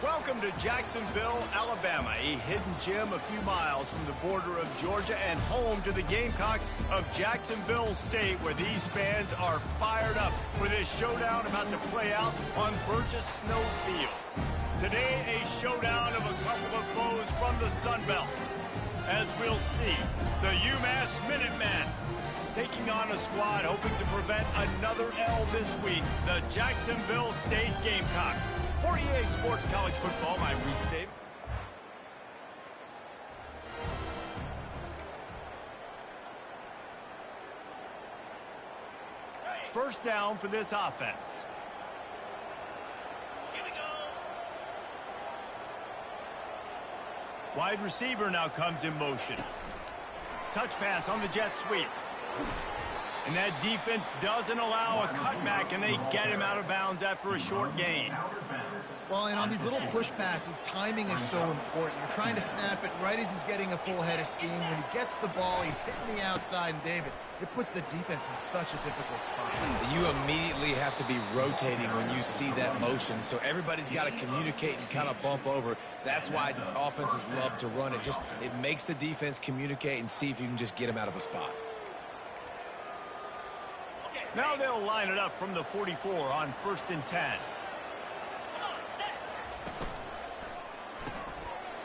Welcome to Jacksonville, Alabama, a hidden gem a few miles from the border of Georgia and home to the Gamecocks of Jacksonville State, where these fans are fired up for this showdown about to play out on Burgess Snow Field. Today, a showdown of a couple of foes from the Sun Belt. As we'll see, the UMass Minutemen taking on a squad hoping to prevent another L this week, the Jacksonville State Gamecocks. For EA Sports College Football, I'm Reese Davis. First down for this offense. Here we go. Wide receiver now comes in motion. Touch pass on the jet sweep. And that defense doesn't allow a cutback, and they get him out of bounds after a short gain. Well, and on these little push passes, timing is so important. You're trying to snap it right as he's getting a full head of steam. When he gets the ball, he's hitting the outside, and David, it puts the defense in such a difficult spot. You immediately have to be rotating when you see that motion, so everybody's got to communicate and kind of bump over. That's why offenses love to run it. It makes the defense communicate and see if you can just get him out of a spot. Now they'll line it up from the 44 on 1st and 10.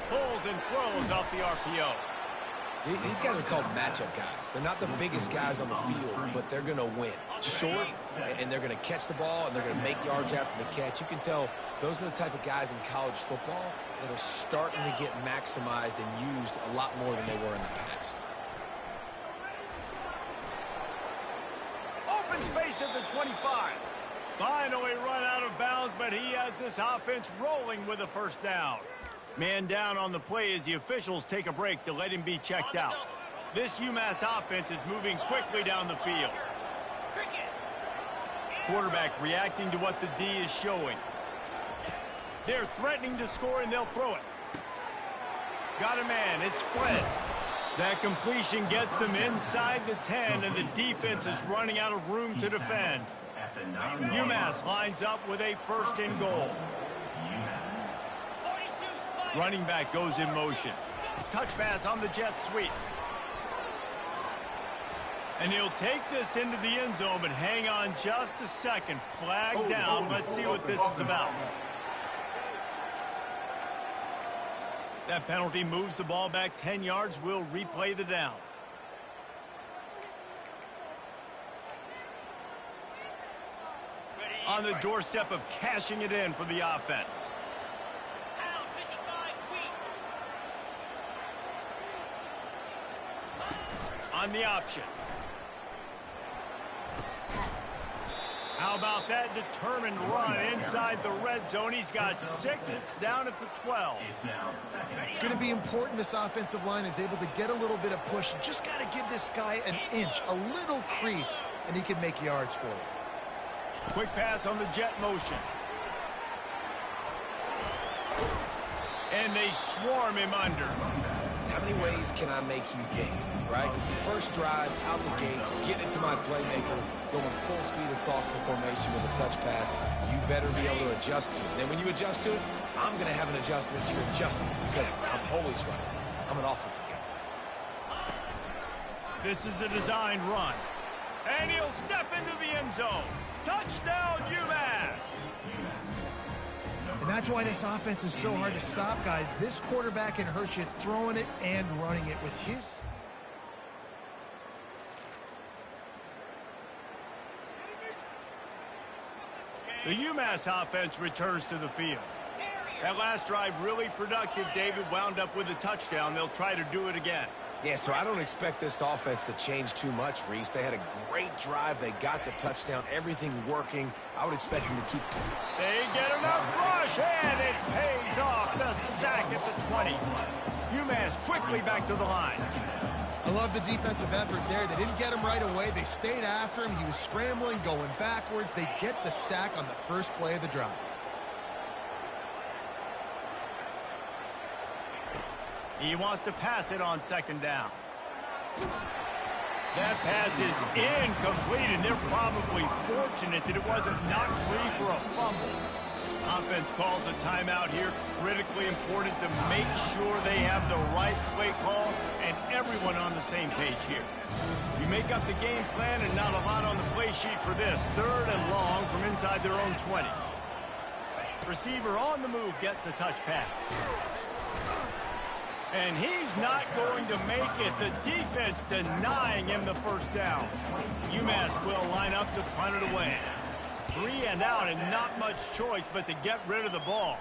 Pulls and throws off the RPO. These guys are called matchup guys. They're not the biggest guys on the field, but they're going to win. Short, and they're going to catch the ball, and they're going to make yards after the catch. You can tell those are the type of guys in college football that are starting to get maximized and used a lot more than they were in the past. Open space at the 25. Finally run out of bounds, but he has this offense rolling with a first down. Man down on the play as the officials take a break to let him be checked out. This UMass offense is moving quickly down the field. Quarterback reacting to what the D is showing. They're threatening to score, and they'll throw it. Got a man. It's Fled. That completion gets them inside the 10, and the defense is running out of room to defend. UMass lines up with a 1st and goal. Running back goes in motion. Touch pass on the jet sweep. And he'll take this into the end zone, but hang on just a second. Flag down. Let's see what this is about. That penalty moves the ball back 10 yards. We'll replay the down. On the doorstep of cashing it in for the offense. On the option. How about that determined run inside the red zone? He's got 6. It's down at the 12. It's going to be important this offensive line is able to get a little bit of push. You just got to give this guy an inch, a little crease, and he can make yards for you. Quick pass on the jet motion. And they swarm him under. How many ways can I make you think, right? First drive, out the gates, get into my playmaker, going full speed across the formation with a touch pass. You better be able to adjust to it. Then when you adjust to it, I'm going to have an adjustment to your adjustment because I'm always right. I'm an offensive guy. This is a designed run. And he'll step into the end zone. Touchdown, UMass! And that's why this offense is so hard to stop, guys. This quarterback can hurt you throwing it and running it with his... The UMass offense returns to the field. That last drive really productive. David wound up with a touchdown. They'll try to do it again. Yeah, so I don't expect this offense to change too much, Reese. They had a great drive. They got the touchdown. Everything working. I would expect them to keep... They get enough rush, and it pays off. The sack at the 20. UMass quickly back to the line. I love the defensive effort there. They didn't get him right away. They stayed after him. He was scrambling, going backwards. They get the sack on the first play of the drive. He wants to pass it on 2nd down. That pass is incomplete, and they're probably fortunate that it wasn't knocked free for a fumble. Offense calls a timeout here. Critically important to make sure they have the right play call and everyone on the same page here. You make up the game plan and not a lot on the play sheet for this. 3rd and long from inside their own 20. Receiver on the move gets the touch pass. And he's not going to make it. The defense denying him the first down. UMass will line up to punt it away. 3 and out and not much choice but to get rid of the ball.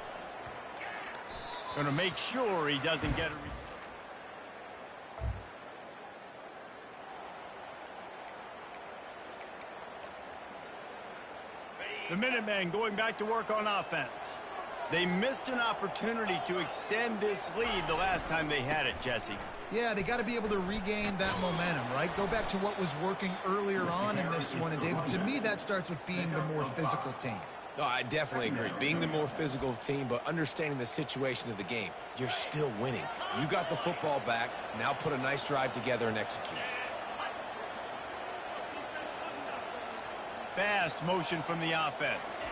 Going to make sure he doesn't get a... The Minutemen going back to work on offense. They missed an opportunity to extend this lead the last time they had it, Jesse. Yeah, they got to be able to regain that momentum, right? Go back to what was working earlier on in this one. And, David, to me, that starts with being the more physical team. No, I definitely agree. Being the more physical team, but understanding the situation of the game. You're still winning. You got the football back. Now put a nice drive together and execute. Fast motion from the offense.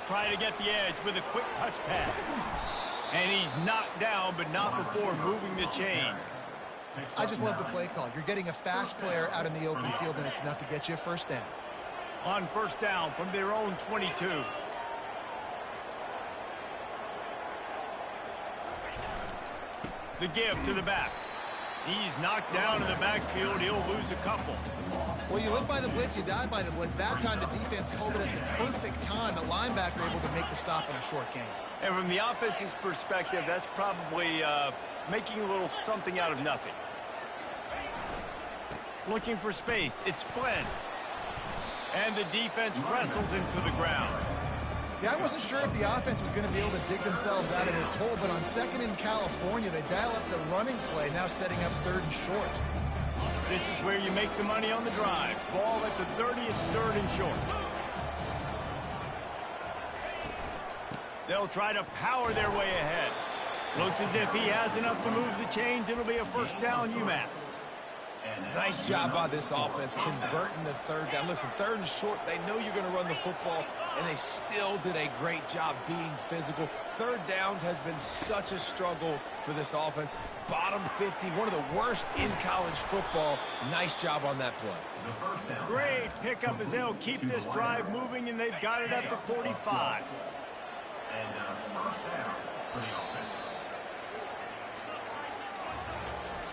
Try to get the edge with a quick touch pass. And he's knocked down, but not before moving the chains. I just love the play call. You're getting a fast player out in the open field, and it's enough to get you a first down. On first down from their own 22. The give to the back. He's knocked down in the backfield. He'll lose a couple. Well, you live by the blitz, you die by the blitz. That time the defense called it at the perfect time. The linebacker able to make the stop in a short game. And from the offense's perspective, that's probably making a little something out of nothing. Looking for space. It's Flynn. And the defense wrestles him to the ground. Yeah, I wasn't sure if the offense was going to be able to dig themselves out of this hole, but on 2nd in California, they dial up the running play, now setting up 3rd and short. This is where you make the money on the drive. Ball at the 30, it's 3rd and short. They'll try to power their way ahead. Looks as if he has enough to move the chains. It'll be a first down, UMass. Nice job by this offense converting the 3rd down. Listen, 3rd and short, they know you're going to run the football, and they still did a great job being physical. 3rd downs has been such a struggle for this offense. Bottom 50, one of the worst in college football. Nice job on that play. Great pickup as they'll keep this drive moving, and they've got it at the 45.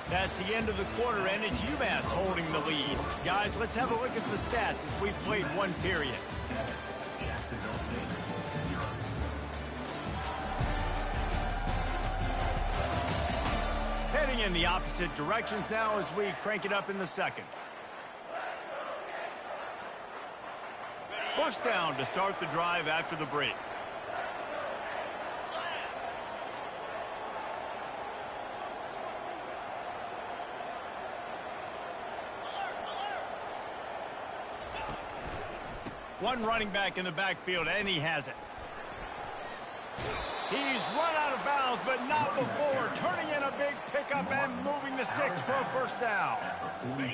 That's the end of the quarter, and it's UMass holding the lead. Guys, let's have a look at the stats as we've played one period. Heading in the opposite directions now as we crank it up in the second. First down to start the drive after the break. One running back in the backfield, and he has it. He's run out of bounds, but not before turning in a big pickup and moving the sticks for a first down.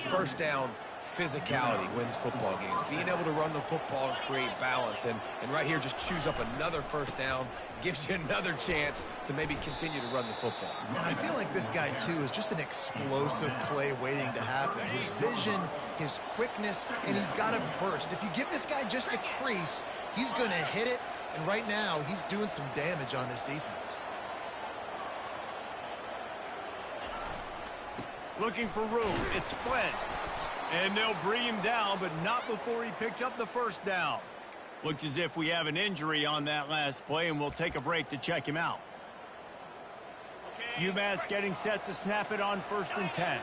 First down, physicality wins football games. Being able to run the football and create balance. And right here, just choose up another first down. Gives you another chance to maybe continue to run the football. And I feel like this guy, too, is just an explosive play waiting to happen. His vision, his quickness, and he's got a burst. If you give this guy just a crease, he's going to hit it. And right now, he's doing some damage on this defense. Looking for room. It's Flynn. And they'll bring him down, but not before he picks up the first down. Looks as if we have an injury on that last play, and we'll take a break to check him out. UMass getting set to snap it on 1st and 10.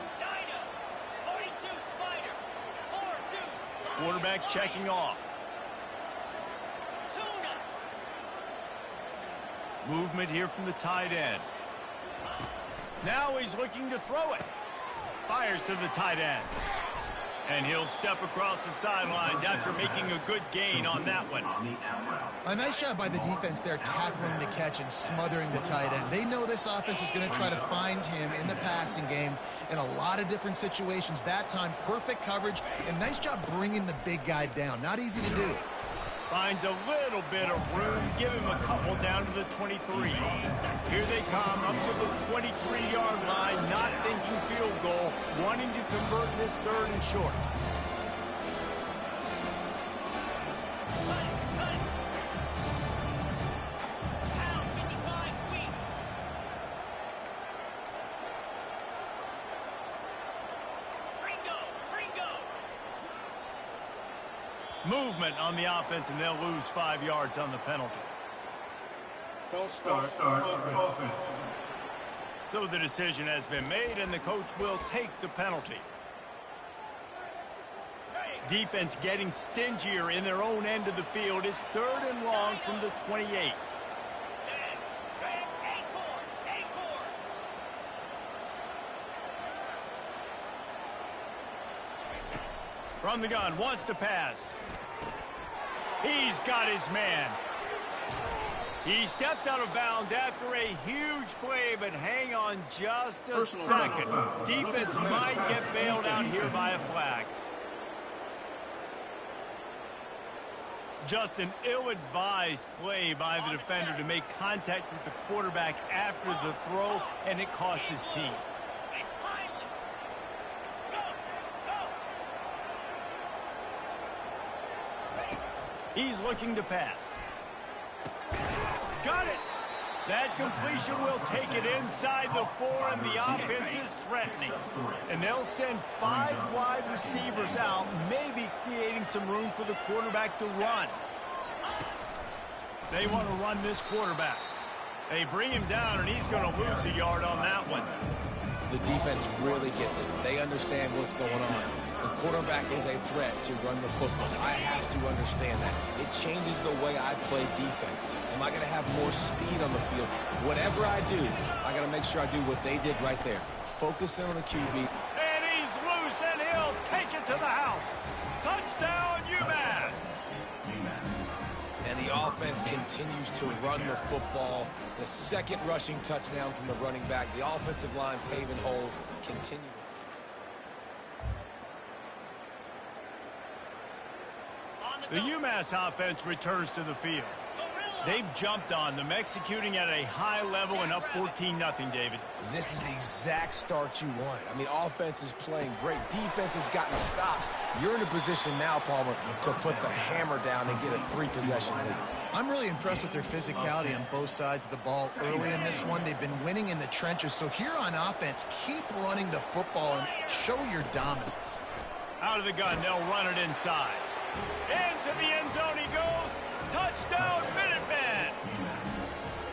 Quarterback checking off. Movement here from the tight end. Now he's looking to throw it. Fires to the tight end. And he'll step across the sidelines after making a good gain on that one. A nice job by the defense there, tackling the catch and smothering the tight end. They know this offense is going to try to find him in the passing game in a lot of different situations. That time, perfect coverage, and nice job bringing the big guy down. Not easy to do. Finds a little bit of room, give him a couple down to the 23. Here they come up to the 23-yard line, not thinking field goal, wanting to convert this 3rd and short. Movement on the offense, and they'll lose 5 yards on the penalty. False start offense. So the decision has been made, and the coach will take the penalty. Defense getting stingier in their own end of the field. It's 3rd and long from the 28. From the gun, wants to pass. He's got his man. He steps out of bounds after a huge play, but hang on just a second. Defense might get bailed out here by a flag. Just an ill-advised play by the defender to make contact with the quarterback after the throw, and it cost his team. He's looking to pass. Got it! That completion will take it inside the 4, and the offense is threatening. And they'll send 5 wide receivers out, maybe creating some room for the quarterback to run. They want to run this quarterback. They bring him down, and he's going to lose a yard on that one. The defense really gets it. They understand what's going on. The quarterback is a threat to run the football. I have to understand that. It changes the way I play defense. Am I going to have more speed on the field? Whatever I do, I got to make sure I do what they did right there. Focusing on the QB. And he's loose, and he'll take it to the house. Touchdown, UMass! And the offense continues to run the football. The 2nd rushing touchdown from the running back. The offensive line paving holes continue. The UMass offense returns to the field. They've jumped on them, executing at a high level and up 14-0, David. This is the exact start you wanted. I mean, offense is playing great. Defense has gotten stops. You're in a position now, Palmer, to put the hammer down and get a 3-possession lead. I'm really impressed with their physicality on both sides of the ball early in this one. They've been winning in the trenches. So here on offense, keep running the football and show your dominance. Out of the gun, they'll run it inside. Into the end zone he goes. Touchdown, Minutemen!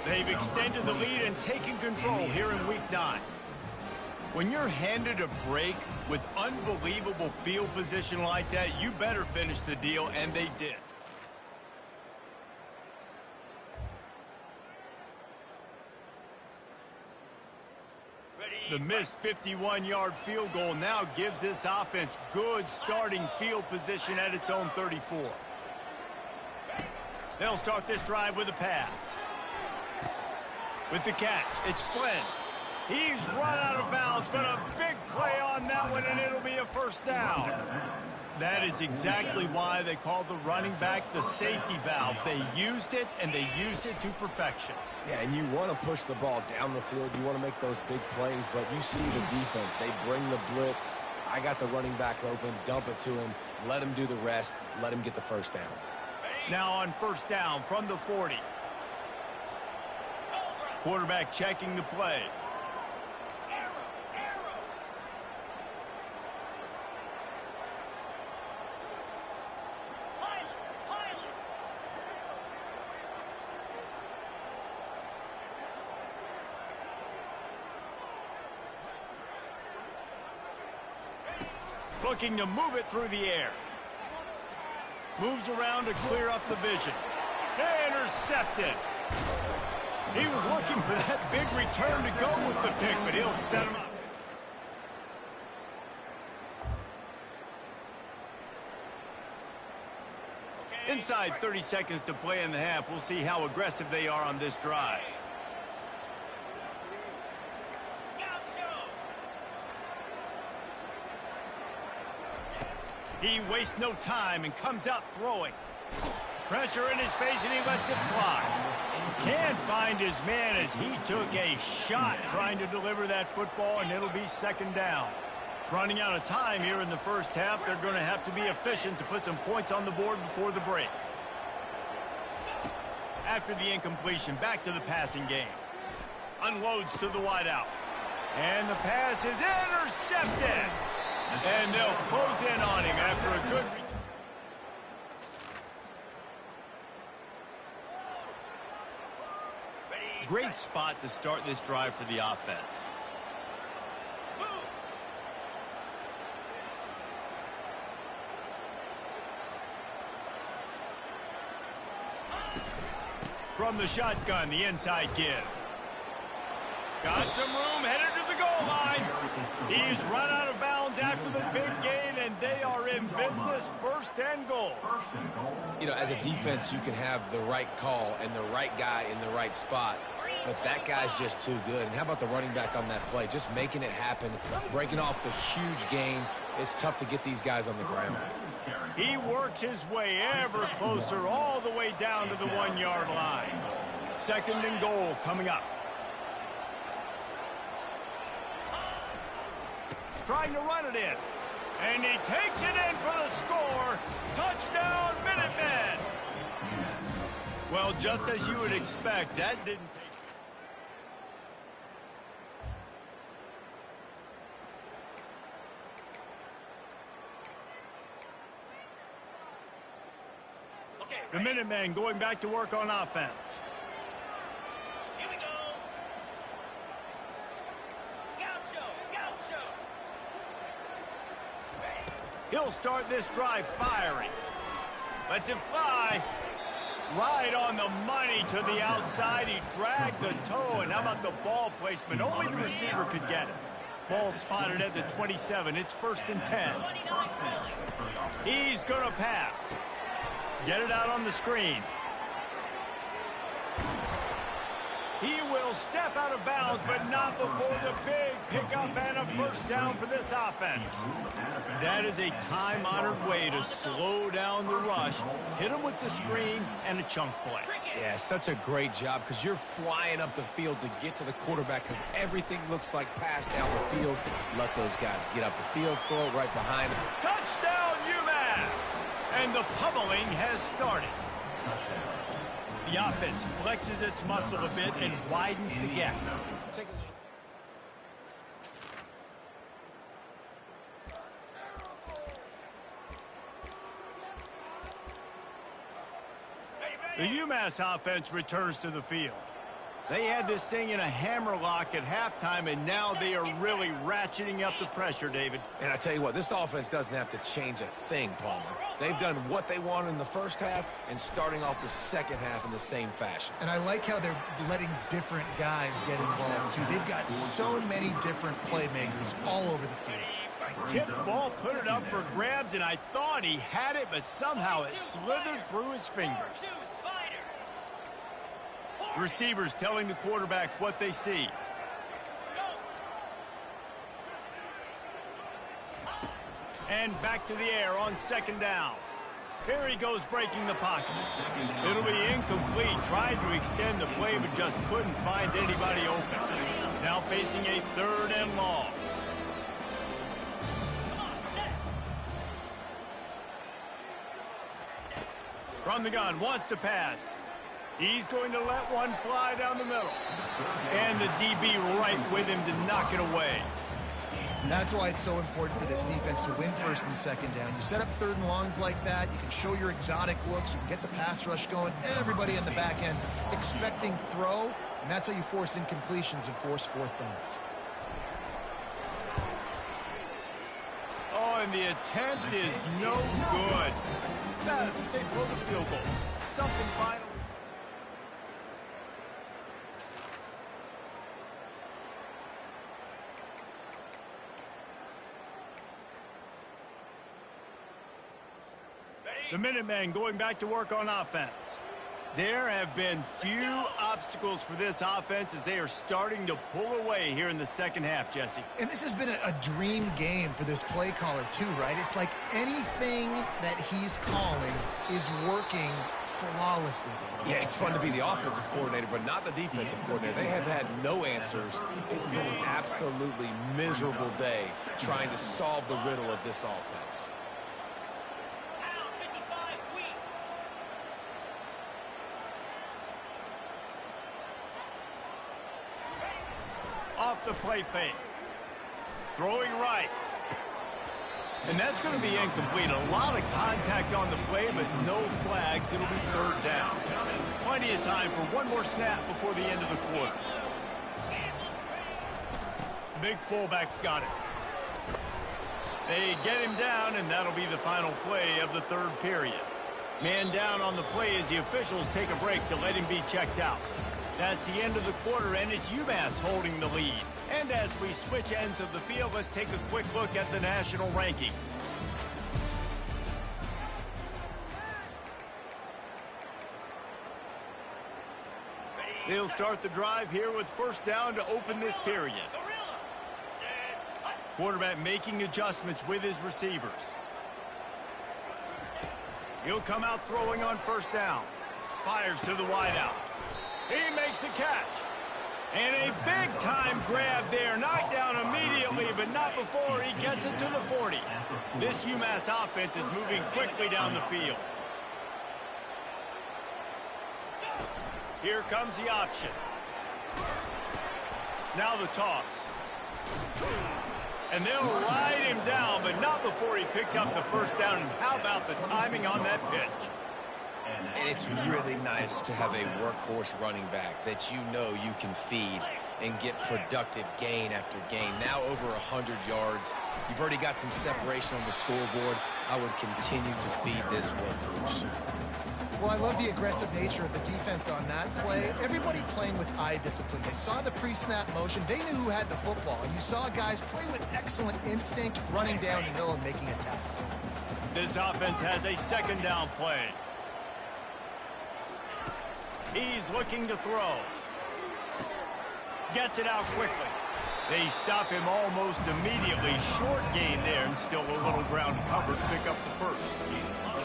They've extended the lead and taken control here in Week 9. When you're handed a break with unbelievable field position like that, you better finish the deal, and they did. The missed 51-yard field goal now gives this offense good starting field position at its own 34. They'll start this drive with a pass. With the catch, it's Flynn. He's run out of bounds, but a big play on that one, and it'll be a 1st down. That is exactly why they call the running back the safety valve. They used it, and they used it to perfection. Yeah, and you want to push the ball down the field. You want to make those big plays, but you see the defense. They bring the blitz. I got the running back open, dump it to him, let him do the rest, let him get the 1st down. Now on 1st down from the 40. Quarterback checking the play. Looking to move it through the air. Moves around to clear up the vision. Intercepted. He was looking for that big return to go with the pick, but he'll set him up. Inside 30 seconds to play in the half. We'll see how aggressive they are on this drive. He wastes no time and comes out throwing. Pressure in his face, and he lets it fly. Can't find his man as he took a shot trying to deliver that football, and it'll be second down. Running out of time here in the first half, they're going to have to be efficient to put some points on the board before the break. After the incompletion, back to the passing game. Unloads to the wideout. And the pass is intercepted. And they'll close in on him after a good return. Great spot to start this drive for the offense. From the shotgun, the inside give. Got some room, headed to the goal line. He's run out of bounds after the big gain, and they are in business, first and goal. You know, as a defense, you can have the right call and the right guy in the right spot, but that guy's just too good. And how about the running back on that play? Just making it happen, breaking off the huge gain. It's tough to get these guys on the ground. He works his way ever closer all the way down to the 1-yard line. Second and goal coming up. Trying to run it in. And he takes it in for the score. Touchdown, Minutemen! Well, just as you would expect, that didn't take... The Minutemen going back to work on offense. Here we go. Gaucho. He'll start this drive firing. Lets it fly. Right on the money to the outside. He dragged the toe. And how about the ball placement? Only the receiver could get it. Ball spotted at the 27. It's first and 10. He's going to pass. Get it out on the screen. He will step out of bounds, but not before the big pickup and a first down for this offense. That is a time-honored way to slow down the rush, hit him with the screen, and a chunk play. Yeah, such a great job because you're flying up the field to get to the quarterback because everything looks like pass down the field. Let those guys get up the field, throw it right behind them. Touchdown, UMass! And the pummeling has started. The offense flexes its muscle a bit and widens the gap. Take a look. The UMass offense returns to the field. They had this thing in a hammerlock at halftime, and now they are really ratcheting up the pressure, David. And I tell you what, this offense doesn't have to change a thing, Palmer. They've done what they wanted in the first half and starting off the second half in the same fashion. And I like how they're letting different guys get involved, too. They've got so many different playmakers all over the field. Tip ball, put it up for grabs, and I thought he had it, but somehow it slithered through his fingers. Receivers telling the quarterback what they see. And back to the air on second down. Here he goes breaking the pocket. It'll be incomplete. Tried to extend the play, but just couldn't find anybody open. Now facing a third and long. From the gun, wants to pass. He's going to let one fly down the middle. And the DB right with him to knock it away. That's why it's so important for this defense to win first and second down. You set up third and longs like that, you can show your exotic looks, you can get the pass rush going, everybody in the back end expecting throw, and that's how you force incompletions and force fourth downs. Oh, and the attempt is no good. They blow the field goal. Something final. The Minutemen going back to work on offense. There have been few obstacles for this offense as they are starting to pull away here in the second half, Jesse. And this has been a dream game for this play caller too, right? It's like anything that he's calling is working flawlessly. Yeah, it's fun to be the offensive coordinator, but not the defensive coordinator. They have had no answers. It's been an absolutely miserable day trying to solve the riddle of this offense. Out, 55, weak. Off the play fake. Throwing right. And that's going to be incomplete. A lot of contact on the play, but no flags. It'll be third down. Plenty of time for one more snap before the end of the quarter. Big fullback's got it. They get him down, and that'll be the final play of the third period. Man down on the play as the officials take a break to let him be checked out. That's the end of the quarter, and it's UMass holding the lead. And as we switch ends of the field, let's take a quick look at the national rankings. They'll start the drive here with first down to open this period. Quarterback making adjustments with his receivers. He'll come out throwing on first down. Fires to the wideout. He makes a catch. And a big-time grab there. Knocked down immediately, but not before he gets it to the 40. This UMass offense is moving quickly down the field. Here comes the option. Now the toss. And they'll ride him down, but not before he picked up the first down. And how about the timing on that pitch? And it's really nice to have a workhorse running back that you know you can feed and get productive gain after gain. Now over 100 yards. You've already got some separation on the scoreboard. I would continue to feed this workhorse. Well, I love the aggressive nature of the defense on that play. Everybody playing with eye discipline. They saw the pre-snap motion. They knew who had the football. And you saw guys play with excellent instinct, running down the hill and making a tackle. This offense has a second down play. He's looking to throw. Gets it out quickly. They stop him almost immediately. Short gain there, and still a little ground covered to pick up the first.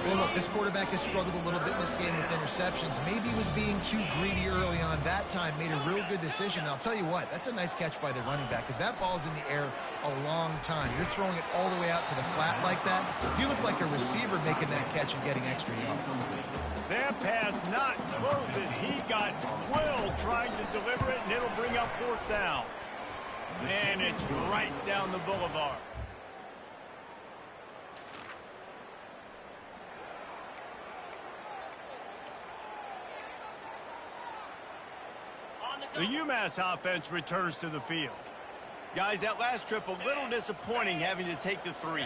Well, look, this quarterback has struggled a little bit in this game with interceptions. Maybe he was being too greedy early on. That time made a real good decision. And I'll tell you what, that's a nice catch by the running back because that ball's in the air a long time. You're throwing it all the way out to the flat like that. You look like a receiver making that catch and getting extra yards. That pass not close as he got twirled trying to deliver it, and it'll bring up fourth down. And it's right down the boulevard. The UMass offense returns to the field. Guys, that last trip a little disappointing having to take the 3.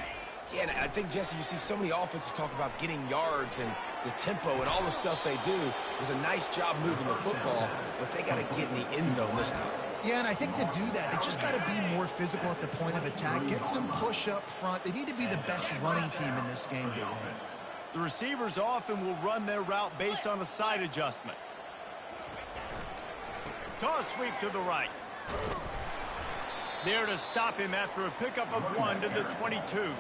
Yeah, and I think, Jesse, you see so many offenses talk about getting yards and the tempo and all the stuff they do. It was a nice job moving the football, but they got to get in the end zone this time. Yeah, and I think to do that, they just got to be more physical at the point of attack. Get some push up front. They need to be the best running team in this game to win. The receivers often will run their route based on a side adjustment. Toss sweep to the right. There to stop him after a pickup of 1 to the 22.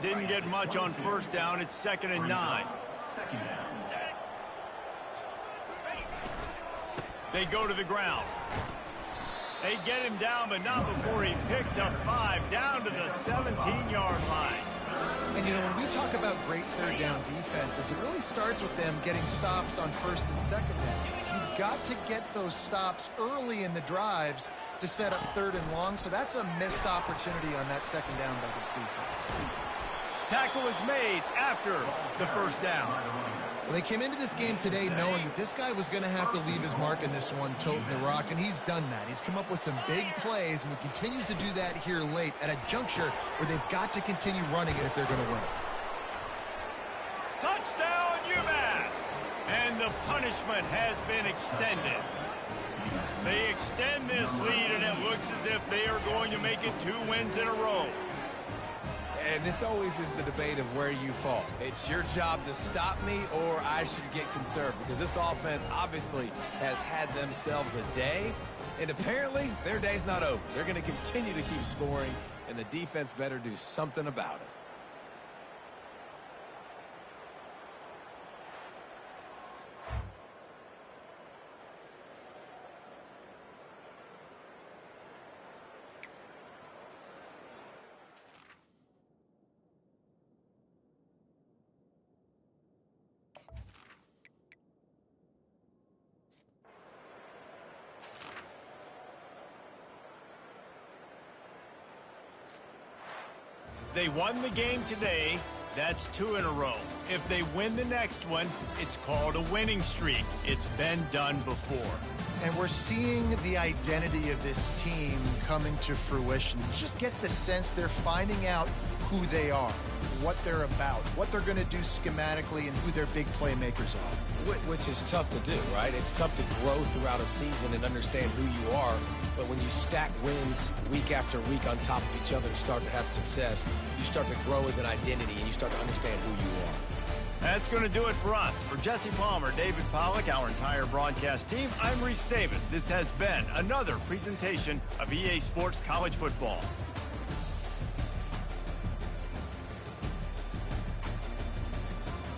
Didn't get much on first down. It's 2nd and 9. They go to the ground. They get him down, but not before he picks up 5 down to the 17-yard line. And, you know, when we talk about great third down defenses, it really starts with them getting stops on first and second down. You've got to get those stops early in the drives to set up third and long, so that's a missed opportunity on that second down by this defense. Tackle is made after the first down. Well, they came into this game today knowing that this guy was going to have to leave his mark in this one, toting the rock, and he's done that. He's come up with some big plays, and he continues to do that here late at a juncture where they've got to continue running it if they're going to win. Touchdown, UMass! And the punishment has been extended. They extend this lead, and it looks as if they are going to make it 2 wins in a row. And this always is the debate of where you fall. It's your job to stop me, or I should get conserved, because this offense obviously has had themselves a day, and apparently their day's not over. They're going to continue to keep scoring, and the defense better do something about it. They won the game today. That's 2 in a row. If they win the next one, it's called a winning streak. It's been done before. And we're seeing the identity of this team coming to fruition. You just get the sense they're finding out who they are, what they're about, what they're going to do schematically, and who their big playmakers are. Which is tough to do, right? It's tough to grow throughout a season and understand who you are. But when you stack wins week after week on top of each other and start to have success, you start to grow as an identity and you start to understand who you are. That's going to do it for us. For Jesse Palmer, David Pollack, our entire broadcast team, I'm Reese Davis. This has been another presentation of EA Sports College Football.